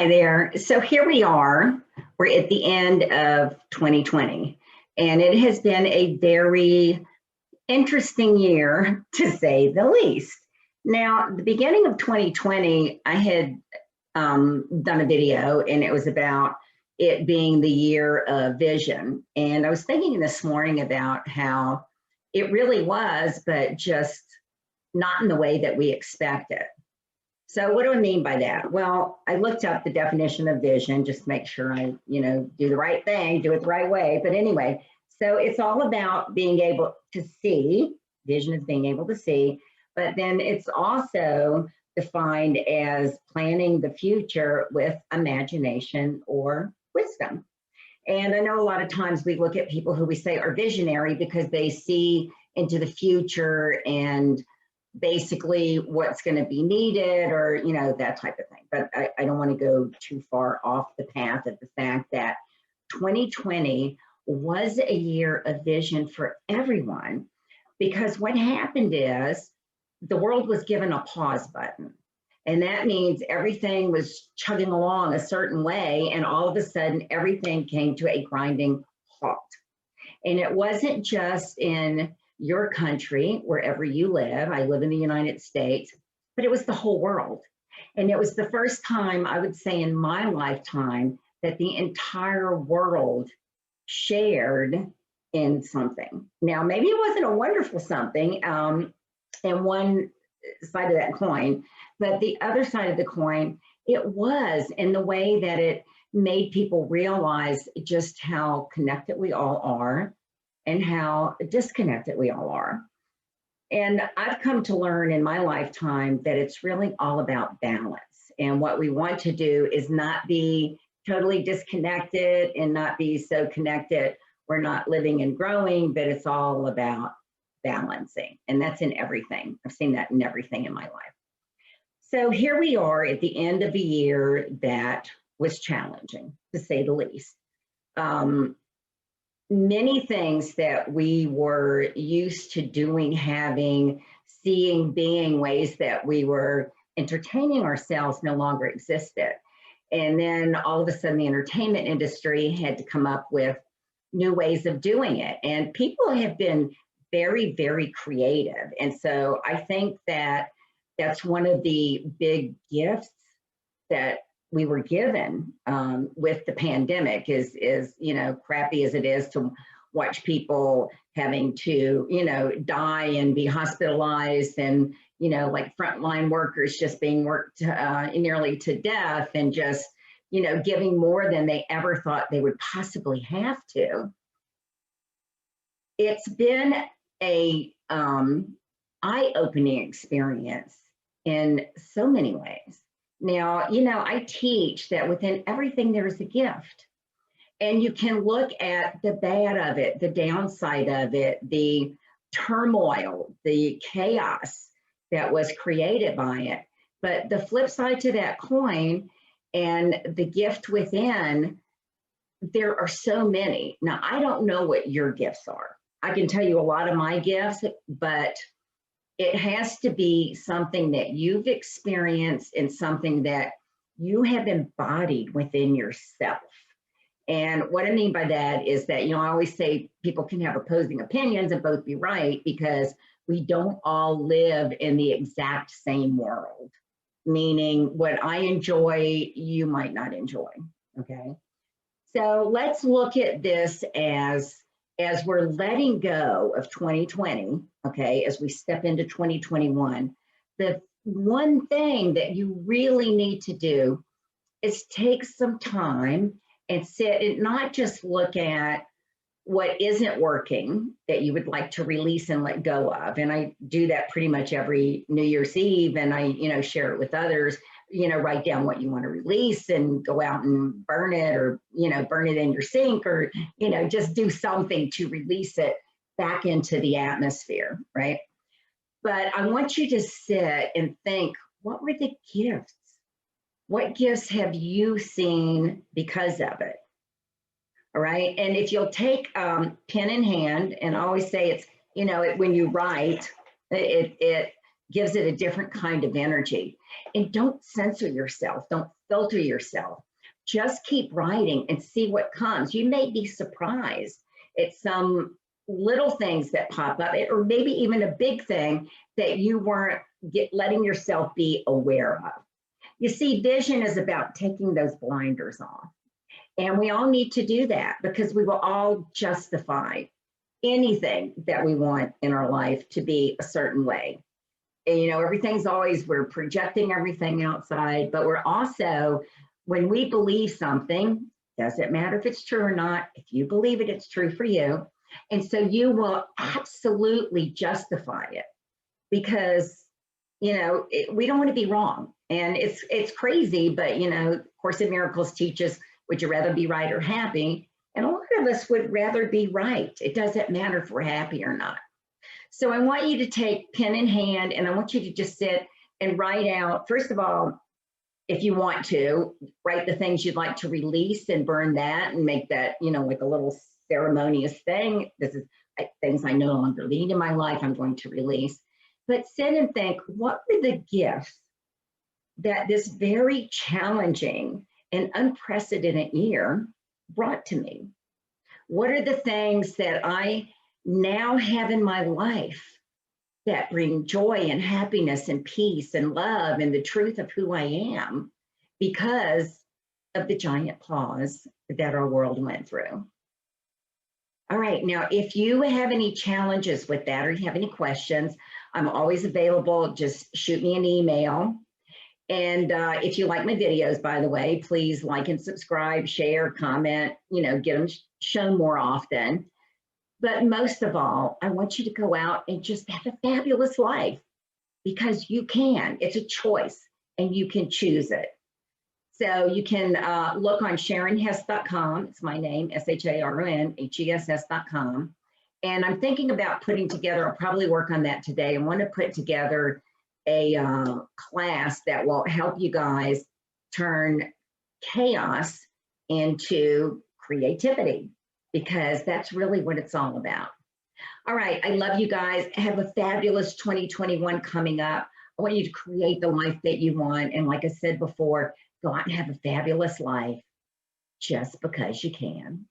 Hi there. So here we are. We're at the end of 2020, and it has been a very interesting year, to say the least. Now, the beginning of 2020, I had done a video, and it was about it being the year of vision. And I was thinking this morning about how it really was, but just not in the way that we expected. So what do I mean by that? Well, I looked up the definition of vision, just to make sure I, do the right thing, do it the right way. But anyway, so it's all about being able to see. Vision is being able to see, but then it's also defined as planning the future with imagination or wisdom. And I know a lot of times we look at people who we say are visionary because they see into the future and basically what's going to be needed or that type of thing, but I don't want to go too far off the path of the fact that 2020 was a year of vision for everyone, because what happened is the world was given a pause button, and that means everything was chugging along a certain way, and all of a sudden everything came to a grinding halt. And it wasn't just in your country, wherever you live. I live in the United States, but it was the whole world. And it was the first time, I would say, in my lifetime that the entire world shared in something. Now, maybe it wasn't a wonderful something, and one side of that coin, but the other side of the coin, it was in the way that it made people realize just how connected we all are and how disconnected we all are. And I've come to learn in my lifetime that it's really all about balance. And what we want to do is not be totally disconnected and not be so connected we're not living and growing, but it's all about balancing. And that's in everything. I've seen that in everything in my life. So here we are at the end of a year that was challenging, to say the least. Many things that we were used to doing, having, seeing, being, ways that we were entertaining ourselves no longer existed. And then all of a sudden the entertainment industry had to come up with new ways of doing it. And people have been very, very creative. And so I think that that's one of the big gifts that we were given with the pandemic is crappy as it is to watch people having to die and be hospitalized, and like frontline workers just being worked nearly to death, and just giving more than they ever thought they would possibly have to. It's been a eye-opening experience in so many ways. Now, I teach that within everything there is a gift. And you can look at the bad of it, the downside of it, the turmoil, the chaos that was created by it. But the flip side to that coin and the gift within, there are so many. Now, I don't know what your gifts are. I can tell you a lot of my gifts, but it has to be something that you've experienced and something that you have embodied within yourself. And what I mean by that is that, I always say people can have opposing opinions and both be right, because we don't all live in the exact same world. Meaning what I enjoy, you might not enjoy, okay? So let's look at this as we're letting go of 2020, okay, as we step into 2021, the one thing that you really need to do is take some time and sit and not just look at what isn't working that you would like to release and let go of. And I do that pretty much every New Year's Eve, and I, share it with others. Write down what you want to release and go out and burn it, or, burn it in your sink, or, just do something to release it back into the atmosphere, right? But I want you to sit and think, what were the gifts? What gifts have you seen because of it? All right. And if you'll take pen in hand, and I always say it's, when you write, it gives it a different kind of energy. And don't censor yourself, don't filter yourself. Just keep writing and see what comes. You may be surprised at some little things that pop up, or maybe even a big thing that you weren't letting yourself be aware of. You see, vision is about taking those blinders off. And we all need to do that because we will all justify anything that we want in our life to be a certain way. And, you know, everything's always, we're projecting everything outside, but we're also, when we believe something, doesn't matter if it's true or not, if you believe it, it's true for you. And so you will absolutely justify it because, you know, we don't want to be wrong. And it's crazy, but, you know, Course in Miracles teaches, would you rather be right or happy? And a lot of us would rather be right. It doesn't matter if we're happy or not. So I want you to take pen in hand, and I want you to just sit and write out, first of all, if you want to, write the things you'd like to release and burn that and make that, you know, like a little ceremonious thing. This is things I no longer need in my life, I'm going to release. But sit and think, what were the gifts that this very challenging and unprecedented year brought to me? What are the things that I now have in my life that bring joy and happiness and peace and love and the truth of who I am because of the giant pause that our world went through? All right, now, if you have any challenges with that or you have any questions, I'm always available. Just shoot me an email. And if you like my videos, by the way, please like and subscribe, share, comment, you know, get them shown more often. But most of all, I want you to go out and just have a fabulous life because you can. It's a choice and you can choose it. So you can look on SharonHess.com. It's my name, SharonHess.com. And I'm thinking about putting together, I'll probably work on that today. I want to put together a class that will help you guys turn chaos into creativity, because that's really what it's all about. All right, I love you guys. Have a fabulous 2021 coming up. I want you to create the life that you want. And like I said before, go out and have a fabulous life just because you can.